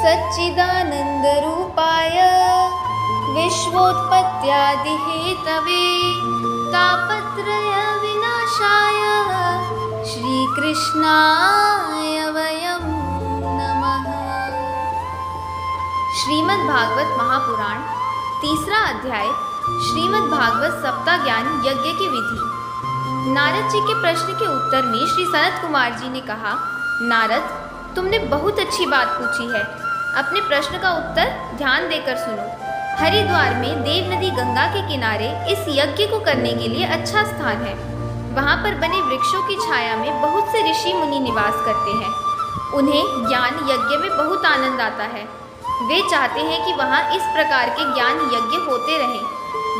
सच्चिदानन्दरूपाय विश्वोत्पत्त्यादिहेतवे तापत्रयविनाशाय श्रीकृष्णाय वयं नमः। श्रीमद् भागवत महापुराण तीसरा अध्याय श्रीमद् भागवत सप्ताह ज्ञान यज्ञ की विधि। नारद जी के प्रश्न के उत्तर में श्री सनत कुमार जी ने कहा, नारद, तुमने बहुत अच्छी बात पूछी है। अपने प्रश्न का उत्तर ध्यान देकर सुनो। हरिद्वार में देव नदी गंगा के किनारे इस यज्ञ को करने के लिए अच्छा स्थान है। वहाँ पर बने वृक्षों की छाया में बहुत से ऋषि मुनि निवास करते हैं। उन्हें ज्ञान यज्ञ में बहुत आनंद आता है। वे चाहते हैं कि वहाँ इस प्रकार के ज्ञान यज्ञ होते रहें।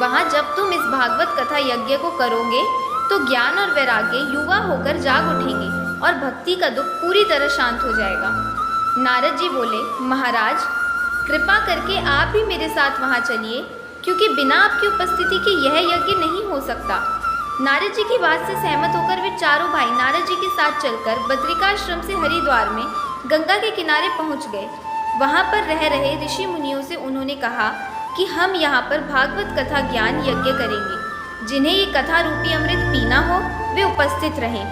वहाँ जब तुम इस भागवत कथा यज्ञ को करोगे तो ज्ञान और वैराग्य युवा होकर जाग उठेंगे और भक्ति का दुख पूरी तरह शांत हो जाएगा। नारद जी बोले, महाराज, कृपा करके आप भी मेरे साथ वहाँ चलिए, क्योंकि बिना आपकी उपस्थिति के यह यज्ञ नहीं हो सकता। नारद जी की बात से सहमत होकर वे चारों भाई नारद जी के साथ चलकर बद्रिकाश्रम से हरिद्वार में गंगा के किनारे पहुँच गए। वहाँ पर रह रहे ऋषि मुनियों से उन्होंने कहा कि हम यहाँ पर भागवत कथा ज्ञान यज्ञ करेंगे। जिन्हें ये कथा रूपी अमृत पीना हो वे उपस्थित रहें।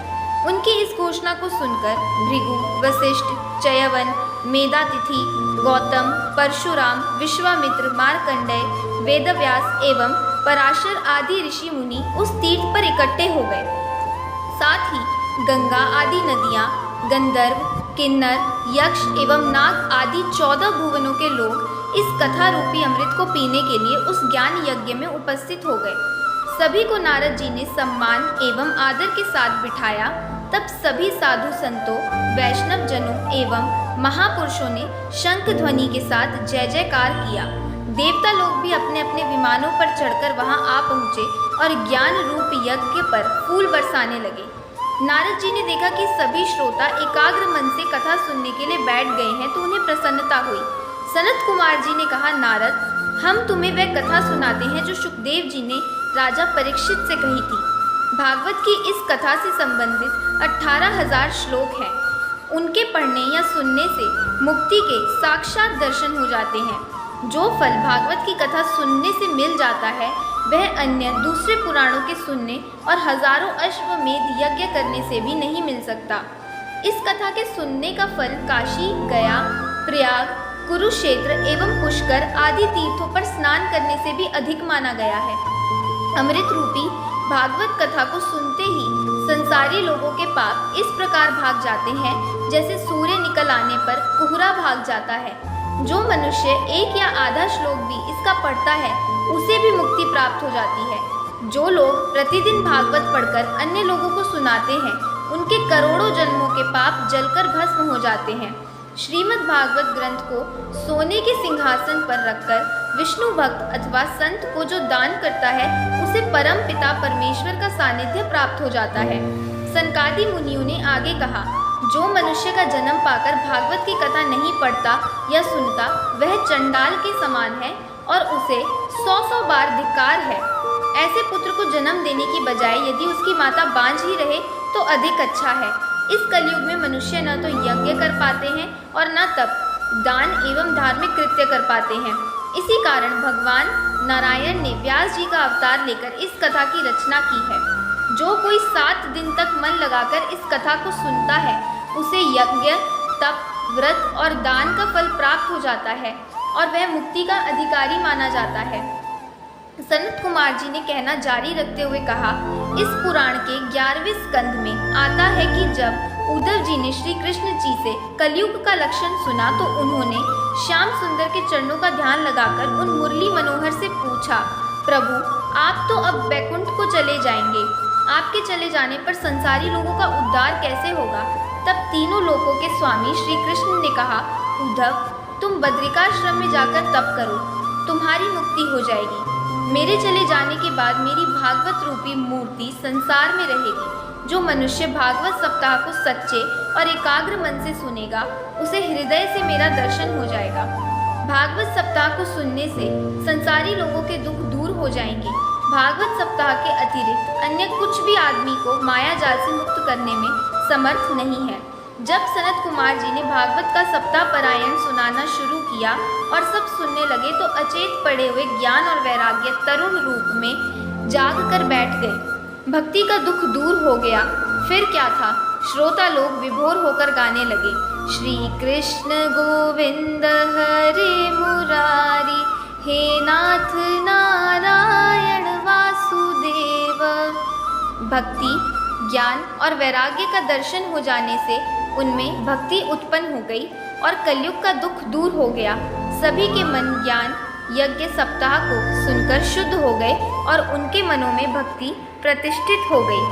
उनकी इस घोषणा को सुनकर भृगु, वशिष्ठ, चयवन, मेधातिथि, गौतम, परशुराम, विश्वामित्र, मार्कंडेय, वेदव्यास एवं पराशर आदि ऋषि मुनि उस तीर्थ पर इकट्ठे हो गए। साथ ही गंगा आदि नदियाँ, गंधर्व, किन्नर, यक्ष एवं नाग आदि 14 भुवनों के लोग इस कथा रूपी अमृत को पीने के लिए उस ज्ञान यज्ञ में उपस्थित हो गए। सभी को नारद जी ने सम्मान एवं आदर के साथ बिठाया। तब सभी साधु संतों, वैष्णव जनों एवं महापुरुषों ने शंख ध्वनि के साथ जय जयकार किया। देवता लोग भी अपने अपने विमानों पर चढ़कर वहां आ पहुंचे और ज्ञान रूप यज्ञ पर फूल बरसाने लगे। नारद जी ने देखा कि सभी श्रोता एकाग्र मन से कथा सुनने के लिए बैठ गए हैं तो उन्हें प्रसन्नता हुई। सनत कुमार जी ने कहा, नारद, हम तुम्हें वह कथा सुनाते हैं जो सुखदेव जी ने राजा परीक्षित से कही थी। भागवत की इस कथा से संबंधित 18,000 श्लोक हैं। उनके पढ़ने या सुनने से मुक्ति के साक्षात दर्शन हो जाते हैं। जो फल भागवत की कथा सुनने से मिल जाता है वह अन्य दूसरे पुराणों के सुनने और हजारों अश्वमेध यज्ञ करने से भी नहीं मिल सकता। इस कथा के सुनने का फल काशी, गया, प्रयाग, कुरुक्षेत्र एवं पुष्कर आदि तीर्थों पर स्नान करने से भी अधिक माना गया है। अमृत रूपी भागवत कथा को सुनते ही संसारी लोगों के पाप इस प्रकार भाग जाते हैं जैसे सूर्य निकल आने पर कोहरा भाग जाता है। जो मनुष्य एक या आधा श्लोक भी इसका पढ़ता है उसे भी मुक्ति प्राप्त हो जाती है। जो लोग प्रतिदिन भागवत पढ़कर अन्य लोगों को सुनाते हैं उनके करोड़ों जन्मों के पाप जलकर भस्म हो जाते हैं। श्रीमद् भागवत ग्रंथ को सोने के सिंहासन पर रखकर विष्णु भक्त अथवा संत को जो दान करता है उसे परम पिता परमेश्वर का सानिध्य प्राप्त हो जाता है। सनकादि मुनियों ने आगे कहा, जो मनुष्य का जन्म पाकर भागवत की कथा नहीं पढ़ता या सुनता वह चंडाल के समान है और उसे 100 बार धिक्कार है। ऐसे पुत्र को जन्म देने की बजाय यदि उसकी माता बांझ ही रहे तो अधिक अच्छा है। इस कलयुग में मनुष्य न तो यज्ञ कर पाते हैं और न तप, दान एवं धार्मिक कृत्य कर पाते हैं। इसी कारण भगवान नारायण ने व्यास जी का अवतार लेकर इस कथा की रचना की है। जो कोई 7 दिन तक मन लगाकर इस कथा को सुनता है उसे यज्ञ, तप, व्रत और दान का फल प्राप्त हो जाता है और वह मुक्ति का अधिकारी माना जाता है। सनत कुमार जी ने कहना जारी रखते हुए कहा, इस पुराण के 11वें स्कंद में आता है कि जब उद्धव जी ने श्री कृष्ण जी से कलयुग का लक्षण सुना तो उन्होंने श्याम सुंदर के चरणों का ध्यान लगाकर उन मुरली मनोहर से पूछा, प्रभु, आप तो अब बैकुंठ को चले जाएंगे, आपके चले जाने पर संसारी लोगों का उद्धार कैसे होगा? तब तीनों लोकों के स्वामी श्री कृष्ण ने कहा, उद्धव, तुम बद्रिकाश्रम में जाकर तप करो, तुम्हारी मुक्ति हो जाएगी। मेरे चले जाने के बाद मेरी भागवत रूपी मूर्ति संसार में रहेगी। जो मनुष्य भागवत सप्ताह को सच्चे और एकाग्र मन से सुनेगा उसे हृदय से मेरा दर्शन हो जाएगा। भागवत सप्ताह को सुनने से संसारी लोगों के दुख दूर हो जाएंगे। भागवत सप्ताह के अतिरिक्त अन्य कुछ भी आदमी को माया जाल से मुक्त करने में समर्थ नहीं है। जब सनत कुमार जी ने भागवत का सप्ताह पारायण सुनाना शुरू किया और सब सुनने लगे तो अचेत पड़े हुए ज्ञान और वैराग्य तरुण रूप में जाग कर बैठ गए। भक्ति का दुख दूर हो गया। फिर क्या था, श्रोता लोग विभोर होकर गाने लगे, श्री कृष्ण गोविंद हरे मुरारी, हे नाथ नारायण वासुदेव। भक्ति, ज्ञान और वैराग्य का दर्शन हो जाने से उनमें भक्ति उत्पन्न हो गई और कलयुग का दुख दूर हो गया। सभी के मन ज्ञान यज्ञ सप्ताह को सुनकर शुद्ध हो गए और उनके मनों में भक्ति प्रतिष्ठित हो गई।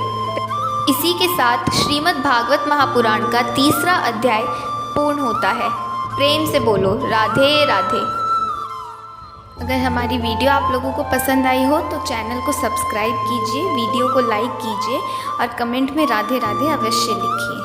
इसी के साथ श्रीमद् भागवत महापुराण का 3रा अध्याय पूर्ण होता है। प्रेम से बोलो राधे राधे। अगर हमारी वीडियो आप लोगों को पसंद आई हो तो चैनल को सब्सक्राइब कीजिए, वीडियो को लाइक कीजिए और कमेंट में राधे राधे अवश्य लिखिए।